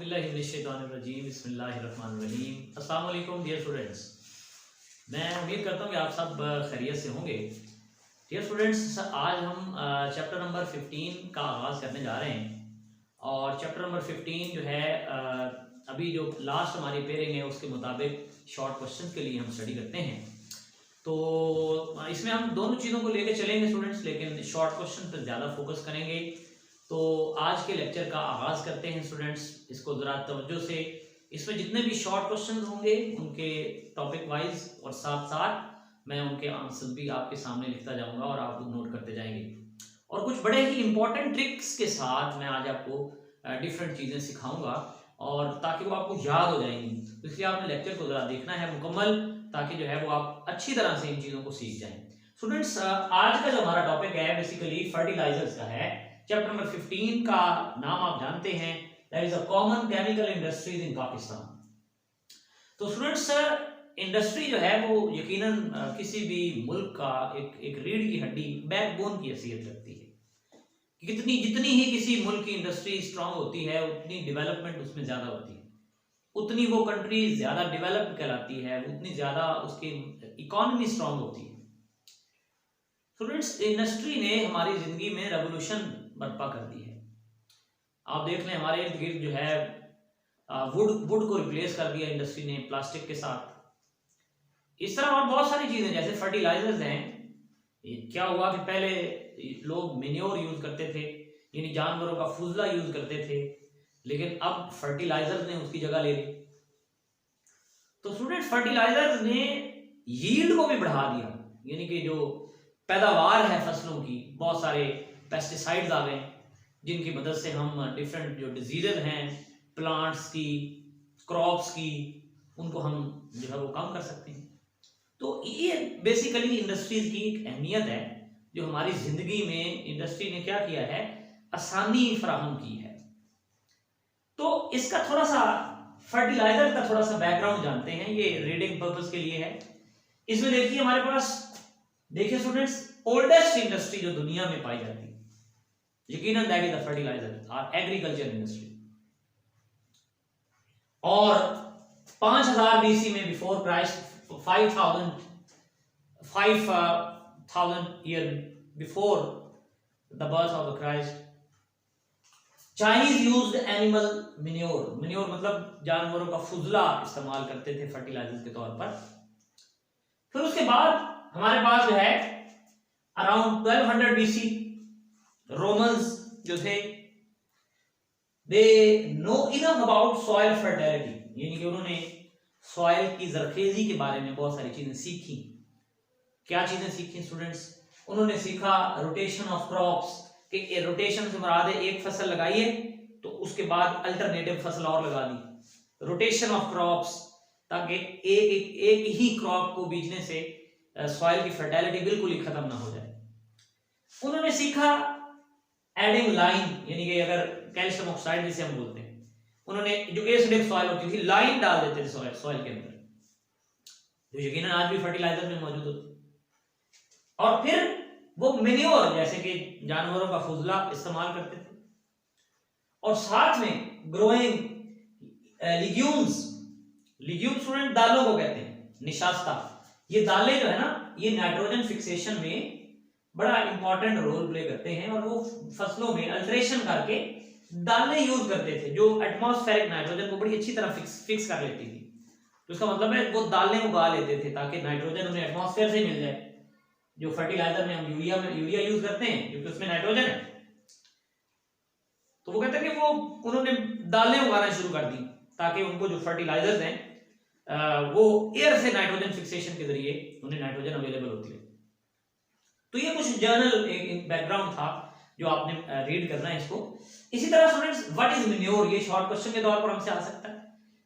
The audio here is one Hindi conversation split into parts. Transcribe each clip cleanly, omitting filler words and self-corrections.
बिस्मिल्लाहिर्रहमानिर्रहीम। अस्सलाम वालेकुम डियर स्टूडेंट्स, मैं उम्मीद करता हूँ कि आप सब खैरियत से होंगे। डियर स्टूडेंट्स, आज हम चैप्टर नंबर 15 का आगाज़ करने जा रहे हैं और चैप्टर नंबर 15 जो है अभी जो लास्ट हमारी पेयरिंग है उसके मुताबिक शॉर्ट क्वेश्चन के लिए हम स्टडी करते हैं। तो इसमें हम दोनों चीज़ों को लेकर चलेंगे स्टूडेंट्स, लेकिन शॉर्ट क्वेश्चन पर ज़्यादा फोकस करेंगे। तो आज के लेक्चर का आगाज़ करते हैं स्टूडेंट्स, इसको ज़रा तवज्जो से। इसमें जितने भी शॉर्ट क्वेश्चन होंगे उनके टॉपिक वाइज और साथ साथ मैं उनके आंसर भी आपके सामने लिखता जाऊंगा और आप नोट करते जाएंगे। और कुछ बड़े ही इंपॉर्टेंट ट्रिक्स के साथ मैं आज आपको डिफरेंट चीज़ें सिखाऊंगा और ताकि वो आपको याद हो जाएंगी। तो इसलिए आपने लेक्चर को ज़रा देखना है मुकम्मल, ताकि जो है वो आप अच्छी तरह से इन चीज़ों को सीख जाएं। स्टूडेंट्स, आज का जो हमारा टॉपिक है बेसिकली फर्टिलाइजर्स का है। चैप्टर नंबर 15 का नाम आप जानते हैं, that is a common chemical industries इन पाकिस्तान। तो स्टूडेंट्स, इंडस्ट्री जो है वो यकीनन किसी भी मुल्क का एक रीढ़ की हड्डी, बैकबोन की हैसियत रखती है। जितनी ही किसी मुल्क की इंडस्ट्री स्ट्रांग होती है उतनी डेवलपमेंट उसमें ज्यादा होती है, उतनी वो कंट्री ज्यादा डेवलप्ड कहलाती है, उतनी ज्यादा उसकी इकोनॉमी स्ट्रांग होती है। स्टूडेंट्स, इंडस्ट्री ने हमारी जिंदगी में रेवोल्यूशन बर्पा कर दी है। आप देख लें, हमारे इर्द गिर्द जो है वुड को रिप्लेस कर दिया इंडस्ट्री ने प्लास्टिक के साथ। इस तरह और बहुत सारी चीजें जैसे फर्टिलाइजर्स हैं। क्या हुआ कि पहले लोग मेन्योर यूज करते थे, यानी जानवरों का फुजला यूज करते थे, लेकिन अब फर्टिलाइजर्स ने उसकी जगह ले ली। तो स्टूडेंट, फर्टिलाइजर्स ने यील्ड को भी बढ़ा दिया, यानी कि जो पैदावार है फसलों की, बहुत सारे पेस्टिसाइड्स आ गए जिनकी मदद से हम डिफरेंट जो डिजीजेज हैं प्लांट्स की, क्रॉप्स की, उनको हम जो है वो कम कर सकते हैं। तो ये बेसिकली इंडस्ट्रीज की एक अहमियत है जो हमारी जिंदगी में इंडस्ट्री ने क्या किया है, आसानी फराहम की है। तो इसका थोड़ा सा फर्टिलाइजर का थोड़ा सा बैकग्राउंड जानते हैं, ये रीडिंग पर्पस के लिए है। इसमें देखिए हमारे पास, देखिए स्टूडेंट्स, ओल्डेस्ट इंडस्ट्री जो दुनिया में पाई जाती है यकीनन दैट इज द फर्टिलाइजर और एग्रीकल्चर इंडस्ट्री। और 5000 बीसी में before Christ, 5000 year before the birth of the Christ, Chinese used animal manure. Manure मतलब जानवरों का फुजला इस्तेमाल करते थे फर्टिलाइजर के तौर पर। फिर उसके बाद हमारे पास जो है अराउंड 1200 बीसी रोमन्स जो थे, they know enough about soil fertility, यानी कि उन्होंने सॉइल की जरखेजी के बारे में बहुत सारी चीजें सीखी। क्या चीजें सीखी स्टूडेंट्स? उन्होंने सीखा रोटेशन ऑफ क्रॉप्स, कि रोटेशन से मुराद है एक फसल लगाई है तो उसके बाद अल्टरनेटिव फसल और लगा दी। रोटेशन ऑफ क्रॉप्स, ताकि एक ही क्रॉप को बीजने से सॉइल की फर्टिलिटी बिल्कुल ही खत्म ना हो जाए। उन्होंने सीखा एडिंग लाइन, यानी कि अगर कैल्शियम ऑक्साइड जिसे हम बोलते हैं, उन्होंने जो एसिडिक सॉइल होती थी लाइन डाल देते थे सॉइल के अंदर, जो यकीनन आज भी फर्टिलाइजर में मौजूद होती। और फिर वो मेन्योर जैसे कि जानवरों का फुजला इस्तेमाल करते थे, और साथ में ग्रोइंग लिग्यूम्स। लिग्यूम स्टूडेंट दालों को कहते हैं, निशास्ता। ये दालें जो है ना, ये नाइट्रोजन फिक्सेशन में बड़ा इंपॉर्टेंट रोल प्ले करते हैं, और वो फसलों में अल्टरेशन करके दालें यूज करते थे जो एटमॉस्फेरिक नाइट्रोजन को बड़ी अच्छी तरह फिक्स कर लेती थी। तो इसका मतलब है वो दालें उगा लेते थे ताकि नाइट्रोजन उन्हें एटमॉस्फेयर से मिल जाए। जो फर्टिलाइजर में हम यूरिया यूज करते हैं क्योंकि उसमें नाइट्रोजन है, तो वो कहते हैं कि वो उन्होंने दालें उगाना शुरू कर दी ताकि उनको जो फर्टिलाइजर्स हैं वो एयर से नाइट्रोजन फिक्सेशन के जरिए उन्हें नाइट्रोजन अवेलेबल होती है। तो ये कुछ जर्नल बैकग्राउंड था जो आपने रीड करना है इसको। इसी तरह स्टूडेंट्स, व्हाट इज मेन्योर, ये शॉर्ट क्वेश्चन के तौर पर हमसे आ सकता है।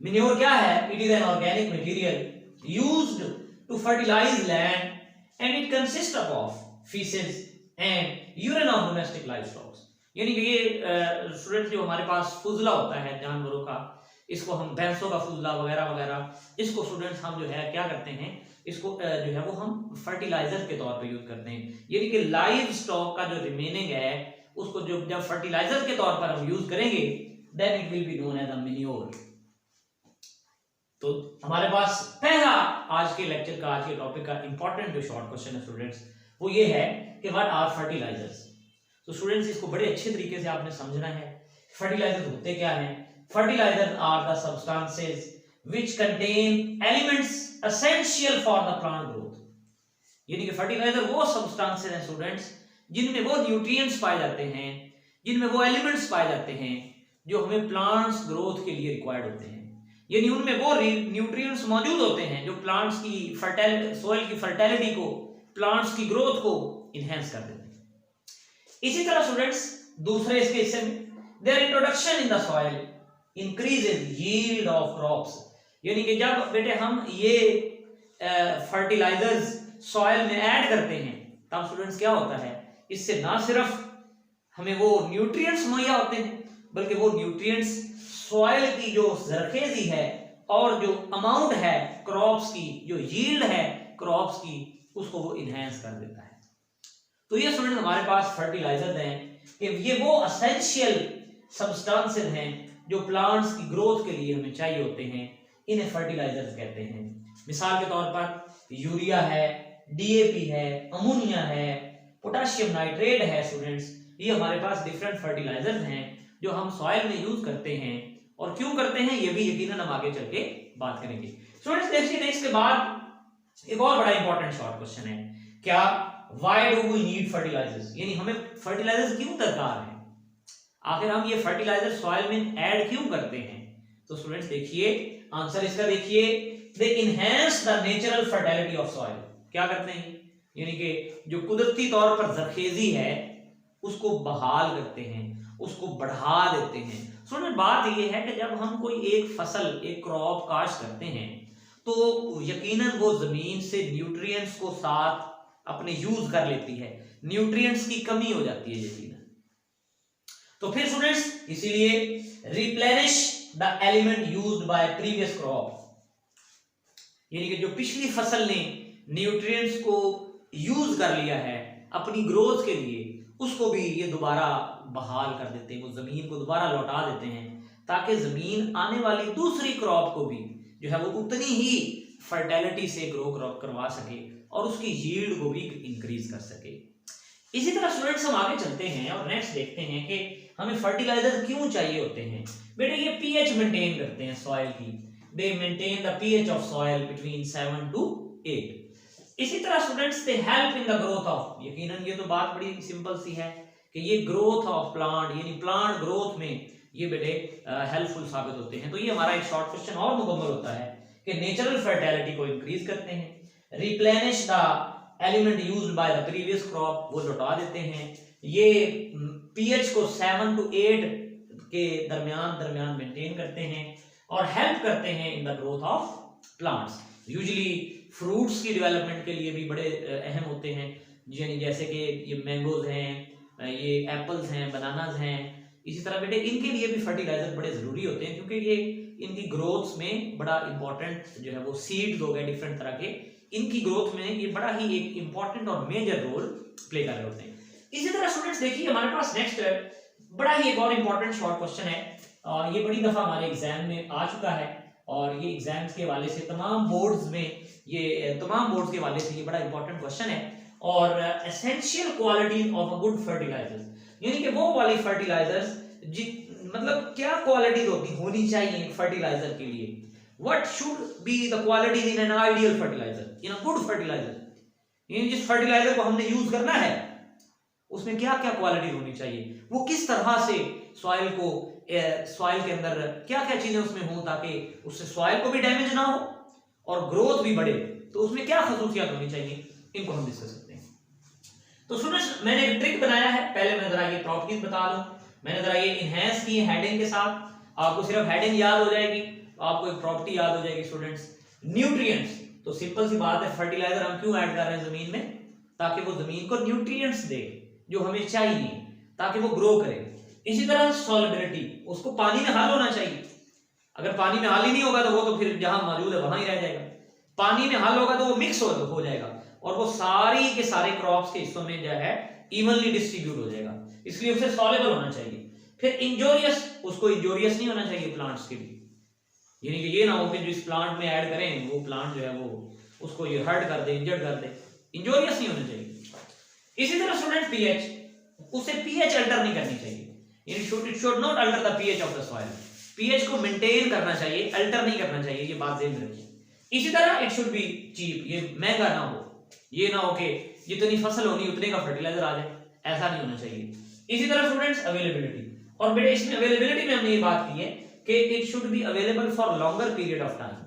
मेन्योर क्या है? It is an organic material used to fertilise land and it consist of faeces and urine of domestic livestock. यानी कि ये स्टूडेंट्स जो हमारे पास फुजला होता है जानवरों का, इसको हम भैंसों का फुजला वगैरह वगैरह, इसको स्टूडेंट्स हम जो है क्या करते हैं, इसको जो है वो हम फर्टिलाइजर के तौर पे यूज करते हैं। यानी कि लाइव स्टॉक का जो रिमेनिंग है उसको जब फर्टिलाइजर के तौर पर हम यूज करेंगे then it will be known as a manure. तो हमारे पास पहला आज के लेक्चर का, आज के टॉपिक का इंपॉर्टेंट जो शॉर्ट क्वेश्चन है स्टूडेंट्स, वो ये है कि व्हाट आर फर्टिलाइजर्स। तो स्टूडेंट्स इसको बड़े अच्छे तरीके से आपने समझना है। फर्टिलाइजर्स होते क्या हैं? Fertilisers are the substances which contain elements essential for the plant growth। यानी कि फर्टिलाइजर वो सब्सटेंसेस हैं स्टूडेंट्स जिनमें वो न्यूट्रिएंट्स पाए जाते हैं, जिनमें वो एलिमेंट्स पाए जाते हैं जो हमें प्लांट्स ग्रोथ के लिए रिक्वायर्ड होते हैं। यानी उनमें वो न्यूट्रिएंट्स मौजूद होते हैं जो प्लांट्स की सोइल की फर्टिलिटी को, प्लांट्स की ग्रोथ को इनहेंस कर देते हैं। इसी तरह स्टूडेंट्स दूसरे इसके हिस्से में their introduction in the soil increases yield of crops. यानी कि जब बेटे हम ये फर्टिलाइजर्स सॉइल में ऐड करते हैं तब स्टूडेंट्स क्या होता है, इससे ना सिर्फ हमें वो न्यूट्रिएंट्स मुहैया होते हैं बल्कि वो न्यूट्रिएंट्स सॉइल की जो जरखेजी है और जो अमाउंट है क्रॉप्स की, जो यील्ड है क्रॉप्स की, उसको वो इनहेंस कर देता है। तो ये स्टूडेंट हमारे पास फर्टिलाइजर्स हैं कि ये वो एसेंशियल सब्सटेंसेस हैं जो प्लांट्स की ग्रोथ के लिए हमें चाहिए होते हैं, इन्हें फर्टिलाइजर्स कहते हैं। मिसाल के तौर पर यूरिया है, डीएपी है, अमोनिया है, पोटेशियम नाइट्रेट है स्टूडेंट्स, ये हमारे पास डिफरेंट फर्टिलाइजर्स हैं जो हम सॉइल में यूज करते हैं। और क्यों करते हैं ये भी यकीनन हम आगे चल के बात करेंगे। स्टूडेंट्स देखिए इसके बाद एक और बड़ा इंपॉर्टेंट शॉर्ट क्वेश्चन है, क्या why do we need fertilisers, यानी हमें फर्टिलाइजर्स क्यों दरकार है, आखिर हम ये फर्टिलाइजर सॉइल में ऐड क्यों करते हैं। तो स्टूडेंट्स देखिए आंसर इसका देखिए, they enhance the natural fertility of soil. क्या करते हैं, यानी कि जो कुदरती तौर पर जरखेजी है उसको बहाल करते हैं, उसको बढ़ा देते हैं। स्टूडेंट बात ये है कि जब हम कोई एक फसल, एक क्रॉप काश्त करते हैं तो यकीनन वो जमीन से न्यूट्रिएंट्स को साथ अपने यूज कर लेती है, न्यूट्रिएंट्स की कमी हो जाती है यकीनन। तो फिर स्टूडेंट्स इसीलिए replenish the element used by previous crop, यानी कि जो पिछली फसल ने न्यूट्रिएंट्स को यूज कर लिया है अपनी ग्रोथ के लिए, उसको भी ये दोबारा बहाल कर देते हैं, वो जमीन को दोबारा लौटा देते हैं ताकि जमीन आने वाली दूसरी क्रॉप को भी जो है वो उतनी ही फर्टिलिटी से ग्रो क्रॉप करवा सके और उसकी यील्ड को भी इंक्रीज कर सके। इसी तरह स्टूडेंट्स हम आगे चलते हैं और नेक्स्ट देखते हैं कि हमें फर्टिलाइजर क्यों चाहिए होते हैं। बेटे ये पीएच मेंटेन करते हैं सॉइल की, दे maintain the pH of soil between 7 to 8। इसी तरह students they help in the growth of, यकीनन ये तो बात बड़ी सिंपल सी है कि ये ग्रोथ ऑफ प्लांट यानी प्लांट ग्रोथ में ये बेटे हेल्पफुल साबित होते हैं। तो ये हमारा एक शॉर्ट क्वेश्चन और मुकम्मल होता है कि नेचुरल फर्टिलिटी को इंक्रीज करते हैं, replenish the element used by the previous crop, वो लौटा देते हैं, ये पीएच को 7 to 8 के दरमियान मेंटेन करते हैं और हेल्प करते हैं in the growth of plants. Usually fruits की डेवलपमेंट के लिए भी बड़े अहम होते हैं, यानी जैसे कि ये मैंगोज हैं, ये एप्पल्स हैं, बनानाज हैं। इसी तरह बेटे इनके लिए भी फर्टिलाइजर बड़े जरूरी होते हैं क्योंकि ये इनकी ग्रोथ में बड़ा इंपॉर्टेंट जो है वो सीड्स हो गए डिफरेंट तरह के, इनकी ग्रोथ में ये बड़ा ही एक इंपॉर्टेंट और मेजर रोल प्ले कर रहे होते हैं। इसी तरह स्टूडेंट्स देखिए हमारे पास नेक्स्ट बड़ा ही एक और इंपॉर्टेंट शॉर्ट क्वेश्चन है, ये बड़ी दफा हमारे एग्जाम में आ चुका है और ये एग्जाम्स के हवाले से तमाम बोर्ड्स के हवाले से ये बड़ा इंपॉर्टेंट क्वेश्चन है। और essential qualities of a good fertilisers, यानी कि वो वाली फर्टिलाइजर्स मतलब क्या क्वालिटीज होनी चाहिए एक फर्टिलाइजर के लिए, what should be the qualities in an ideal fertiliser, in a good fertiliser, यानी जिस फर्टिलाइजर को हमने यूज करना है उसमें क्या क्या क्वालिटी होनी चाहिए, वो किस तरह से सॉइल के अंदर क्या क्या चीजें उसमें हो ताकि उससे सॉइल को भी डैमेज ना हो और ग्रोथ भी बढ़े, तो उसमें क्या खसूसियात होनी चाहिए, इनको हम डिस्कस करते हैं। तो स्टूडेंट्स मैंने एक ट्रिक बनाया है, पहले मैं जरा ये प्रॉपर्टीज बता दूं, मैंने जरा ये इनहेंस की है हेडिंग के साथ, आपको सिर्फ हेडिंग याद हो जाएगी, आपको एक प्रॉपर्टी याद हो जाएगी स्टूडेंट्स, न्यूट्रिएंट्स। तो सिंपल सी बात है, फर्टिलाइजर हम क्यों ऐड कर रहे हैं जमीन में, ताकि वो जमीन को न्यूट्रिएंट्स दे जो हमें चाहिए ताकि वो ग्रो करे। इसी तरह सॉल्युबिलिटी, उसको पानी में हाल होना चाहिए, अगर पानी में हाल ही नहीं होगा तो वो तो फिर जहां मौजूद है वहां ही रह जाएगा, पानी में हाल होगा तो वो मिक्स हो जाएगा और वो सारी के सारे क्रॉप्स के हिस्सों में जो है इवनली डिस्ट्रीब्यूट हो जाएगा, इसलिए उसे सॉल्युबल होना चाहिए। फिर इंजोरियस, उसको इंजोरियस नहीं होना चाहिए प्लांट्स के लिए, यानी कि ये ना हो कि जो इस प्लांट में ऐड करें वो प्लांट जो है वो उसको ये हर्ट कर दे, इंजर्ड कर दे, इंजोरियस नहीं होना चाहिए। इसी तरह स्टूडेंट पीएच, उसे पीएच अल्टर नहीं करनी चाहिए, यानी it should not alter the pH of the soil, pH को मेंटेन करना चाहिए, अल्टर नहीं करना चाहिए, ये बात ध्यान रखिए। इसी तरह इट शुड बी चीप, ये महंगा ना हो, ये ना हो कि जितनी फसल होनी उतने का फर्टिलाइजर आ जाए, ऐसा नहीं होना चाहिए। इसी तरह स्टूडेंट्स अवेलेबिलिटी, और बेटे इसमें अवेलेबिलिटी में हमने ये बात की है कि it should be available for longer period of time,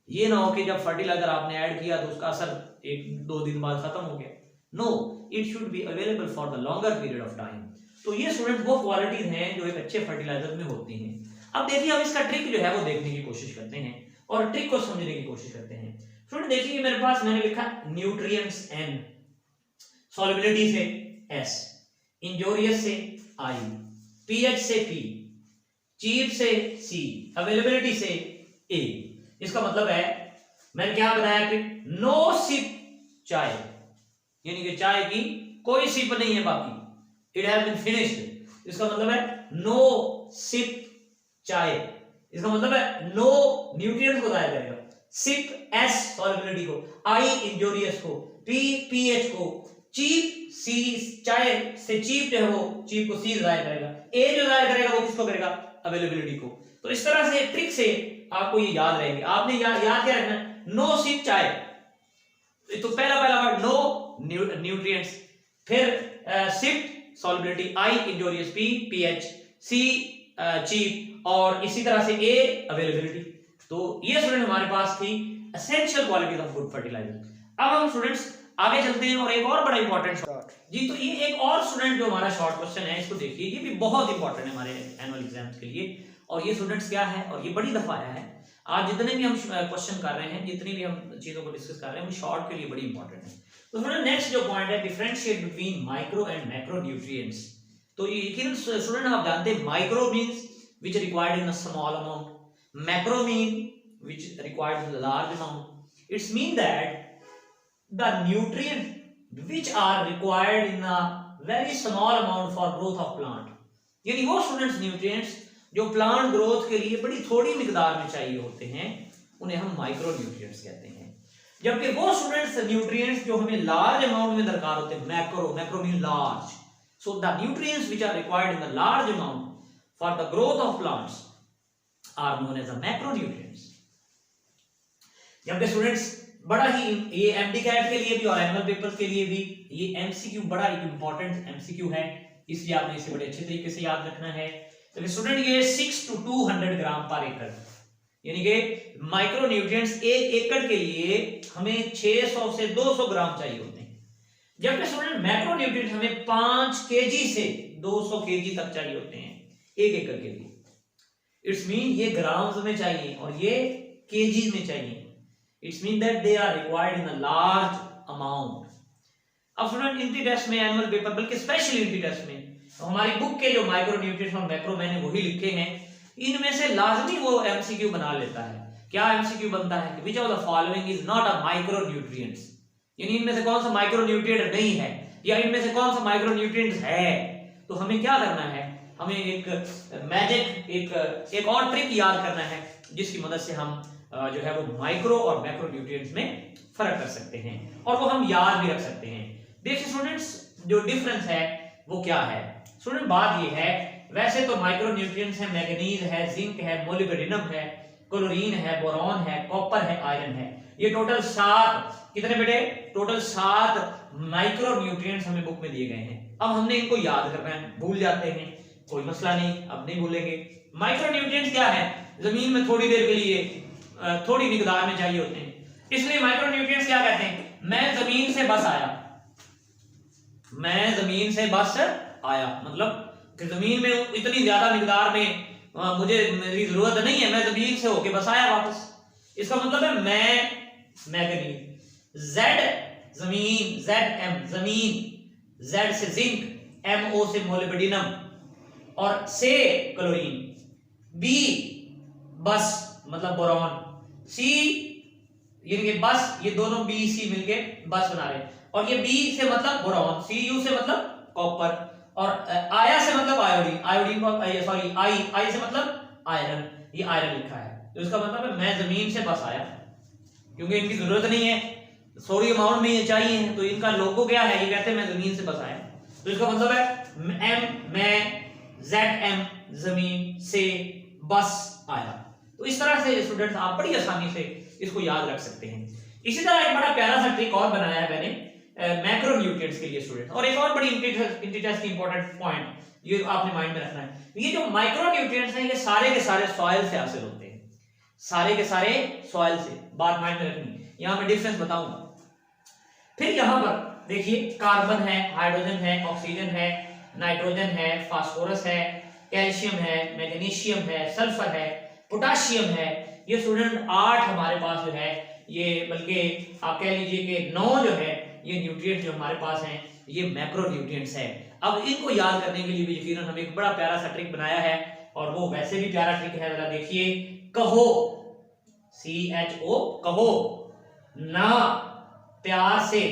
ये ना हो कि जब फर्टिलाइजर आपने ऐड किया तो उसका असर 1-2 दिन बाद खत्म हो गया, no, it should be available for the longer period of time. तो ये स्टूडेंट वो क्वालिटीज हैं जो एक अच्छे फर्टिलाइजर में होती हैं। अब देखिए हम इसका ट्रिक जो है वो देखने की कोशिश करते हैं और ट्रिक को समझने की कोशिश करते हैं। स्टूडेंट देखिए मेरे पास मैंने लिखा न्यूट्रिएंट्स N, सॉल्युबिलिटी से S, इंजोरियस से I, पीएच से P, चीप से C, अवेलेबिलिटी से A। इसका मतलब है मैंने क्या बताया कि नो सिप चाय, यानी कि चाय की कोई सिप नहीं है बाकी, इट हैज बीन फिनिश्ड। इसका मतलब है नो सिप चाय, इसका मतलब है नो न्यूट्रिएंट्स को जाया करेगा, सिप S सॉल्युबिलिटी को, I इंजोरियस को, P पीएच को, चीप C चाय से चीप जो है वो चीप को C जाया करेगा, A जो जाया करेगा वो किसको करेगा, अवेलेबिलिटी को। तो इस तरह से ट्रिक से आपको ये याद रहेंगे, आपने याद क्या रखना है, नो सिप चाय, तो पहला वर्ड नो न्यूट्रिएंट्स, फिर SIP solubility, I injurious, P pH, C cheap, और इसी तरह से A अवेलेबिलिटी। तो ये स्टूडेंट हमारे पास थी essential qualities of good fertiliser. अब हम स्टूडेंट्स आगे चलते हैं और एक और बड़ा इंपॉर्टेंट शॉर्ट जी, तो ये एक और स्टूडेंट जो हमारा शॉर्ट क्वेश्चन है इसको देखिए, ये भी बहुत इंपॉर्टेंट है हमारे एनुअल एग्जाम्स के लिए। और ये स्टूडेंट्स क्या है, और ये बड़ी दफा आया है, आज जितने भी हम क्वेश्चन कर रहे हैं, जितनी भी हम चीजों को डिस्कस कर रहे हैं, वो शॉर्ट के लिए बड़ी इंपॉर्टेंट है। तो स्टूडेंट नेक्स्ट जो पॉइंट है, differentiate between micro and macro nutrients. तो यकीनन स्टूडेंट आप जानते हैं micro means which required in a small amount, macro mean which required in a large amount. It's mean that the nutrients which are required in a very small amount for growth of plant, यानी वो स्टूडेंट्स न्यूट्रिएंट्स जो प्लांट ग्रोथ के लिए बड़ी थोड़ी मिकदार में चाहिए होते हैं, उन्हें हम माइक्रो न्यूट्रिएंट्स कहते हैं। जबकि वो स्टूडेंट्स न्यूट्रिएंट्स जो हमें लार्ज अमाउंट में दरकार होते हैं, macro mean large, so the nutrients which are required in the large amount for the growth of plants are known as the macronutrients। जबकि स्टूडेंट्स बड़ा ही ये एमडीकैट के लिए भी और एनुअल पेपर्स के लिए भी ये एमसीक्यू बड़ा एक इंपॉर्टेंट एमसीक्यू है, इसलिए आपने इसे बड़े अच्छे तरीके से याद रखना है। तो स्टूडेंट ये 6 to 200 ग्राम पर एकड़, यानी कि माइक्रोन्यूट्रिएंट्स एक एकड़ के लिए हमें 600 से 200 ग्राम चाहिए होते हैं, जबकि स्टूडेंट मैक्रोन्यूट्रिएंट्स हमें 5 केजी से 200 केजी तक चाहिए होते हैं एक एकड़ के लिए। इट्स मीन ये ग्राम्स में चाहिए और ये केजीज में चाहिए। It's mean that they are required in a large amount. अब स्टूडेंट इनकी टेस्ट में एनुअल पेपर, बल्कि स्पेशली इनकी टेस्ट में तो हमारी बुक के जो माइक्रोन्यूट्रिएंट्स और मैक्रो मैंने वही लिखे हैं, इनमें से लाजमी वो एमसीक्यू बना लेता है। क्या एमसीक्यू बनता है कि which of the following is not a micronutrients, यानी इनमें से कौन सा माइक्रोन्यूट्रिएंट नहीं है या इनमें से कौन सा माइक्रोन्यूट्रिएंट्स है। तो हमें क्या करना है, हमें एक मैजिक एक और ट्रिक याद करना है जिसकी मदद से हम जो है वो माइक्रो और मैक्रो न्यूट्रिएंट्स में फर्क कर सकते हैं और वो हम याद भी रख सकते हैं। देखिए स्टूडेंट्स जो डिफरेंस है वो क्या है। स्टूडेंट बात ये है, वैसे तो माइक्रो न्यूट्रिएंट्स है, मैग्नीज है, जिंक है, मोलिब्डेनम है, क्लोरीन है, बोरॉन है, कॉपर है, आयरन है। ये टोटल 7 कितने बेटे, टोटल 7 माइक्रो न्यूट्रिएंट्स हमें बुक में दिए गए हैं। अब हमने इनको याद करना है, भूल जाते हैं कोई मसला नहीं, अब नहीं भूलेंगे। माइक्रो न्यूट्रिएंट्स क्या है, जमीन में थोड़ी देर के लिए थोड़ी मिकदार में चाहिए होते हैं, इसलिए माइक्रो न्यूट्रिएंट्स क्या कहते हैं, मैं जमीन से बस आया, मैं जमीन से बस आया, मतलब कि जमीन में इतनी ज्यादा मिकदार में मुझे मेरी जरूरत नहीं है, मैं जमीन से होके बस आया वापस। इसका मतलब है मैं मैग्नीज, जेड जमीन, ZM जमीन, Z से जिंक, MO से मोलिब्डेनम और से क्लोरीन, B बस मतलब बोरॉन, C यानी कि बस, ये दोनों B C मिलके बस बना रहे हैं और ये B से मतलब बोरॉन, CU से मतलब कॉपर और आया से मतलब आयोडीन, आयोडीन को सॉरी आई से मतलब आयरन, ये आयरन लिखा है तो इसका मतलब है मैं जमीन से बस आया, क्योंकि इनकी जरूरत नहीं है, थोड़ी अमाउंट में ये चाहिए तो इनका लोगो क्या है, ये कहते हैं मैं जमीन से बस आया। तो इसका मतलब है एम मैं, जेड एम जमीन से बस आया। तो इस तरह से स्टूडेंट्स आप बड़ी आसानी से इसको याद रख सकते हैं। इसी तरह एक बड़ा प्यारा सा ट्रिक और बनाया है मैंने मैक्रो न्यूट्रिएंट्स के लिए स्टूडेंट। और एक और बड़ी इंपॉर्टेंट पॉइंट ये आपने माइंड में रखना है, ये जो माइक्रो न्यूट्रिएंट्स हैं ये सारे के सारे सॉइल से हासिल होते हैं, सारे के सारे सॉइल से, बात माइंड में रखनी। यहां मैं डिफरेंस बताऊंगा। फिर यहां पर देखिए कार्बन है, हाइड्रोजन है, ऑक्सीजन है, नाइट्रोजन है, फास्फोरस है, कैल्शियम है, मैग्नीशियम है, सल्फर है, पोटाशियम है। ये स्टूडेंट 8 हमारे पास जो है ये, बल्कि आप कह लीजिए कि 9 जो है ये न्यूट्रिएंट्स जो हमारे पास हैं ये मैक्रो न्यूट्रिएंट्स हैं। अब इनको याद करने के लिए भी यकीनन हम एक बड़ा प्यारा सा ट्रिक बनाया है, और वो वैसे भी प्यारा ट्रिक है, जरा देखिए। कहो, CHO कहो ना प्यार से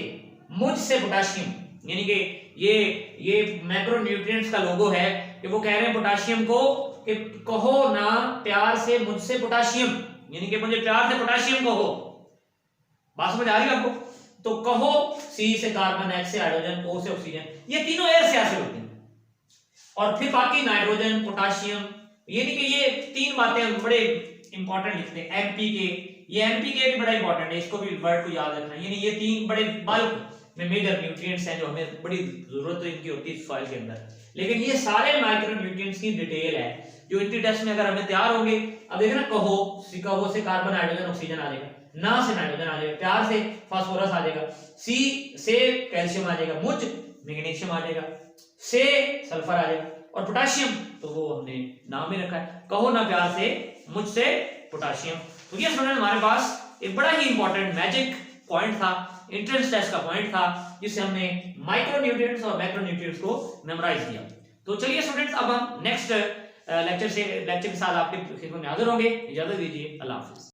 मुझसे पोटाशियम, यानी कि ये मैक्रो न्यूट्रिएंट्स का लोगो है कि वो कह रहे हैं पोटाशियम को कि कहो ना प्यार से मुझसे पोटाशियम, यानी कि मुझे प्यार से पोटाशियम कहो। बात समझ आ रही है आपको? तो कहो, C से कार्बन, H से हाइड्रोजन, O से ऑक्सीजन, ये तीनों एयर से हासिल होती हैं। और फिर बाकी नाइट्रोजन, पोटाशियम, यानी कि ये 3 बातें हम बड़े इंपॉर्टेंट लिखते हैं। NPK, ये NPK भी बड़ा इंपॉर्टेंट है, इसको भी वर्ड को याद रखना है। यानी ये 3 बड़े बल्क में मेजर न्यूट्रिएंट्स हैं जो हमें बड़ी जरूरत इनकी होती है सॉइल के अंदर। लेकिन ये सारे माइक्रो न्यूट्रिएंट्स की डिटेल है जो इंट्री टेस्ट में अगर हमें तैयार होंगे। अब देखना, कहो से कार्बन, हाइड्रोजन, ऑक्सीजन आ जाएगा, ना से नाइट्रोजन आ जाएगा, प्यार से फास्फोरस आ जाएगा, C से कैल्शियम आ जाएगा, मुझ मैग्नीशियम आ जाएगा, से सल्फर आ जाएगा, और पोटाशियम तो वो हमने नाम में रखा है, कहो ना प्यार से मुझसे पोटाशियम। तो ये स्टूडेंट हमारे पास एक बड़ा ही इंपॉर्टेंट मैजिक पॉइंट था, एंट्रेंस टेस्ट का पॉइंट था, जिससे हमने माइक्रो न्यूट्रिएंट्स और मैक्रो न्यूट्रिएंट्स को मेमोराइज किया। तो चलिए स्टूडेंट्स, अब हम नेक्स्ट लेक्चर के साथ आपके खिदमत में हाजिर होंगे। इजाजत दीजिए, अल्लाह हाफिज।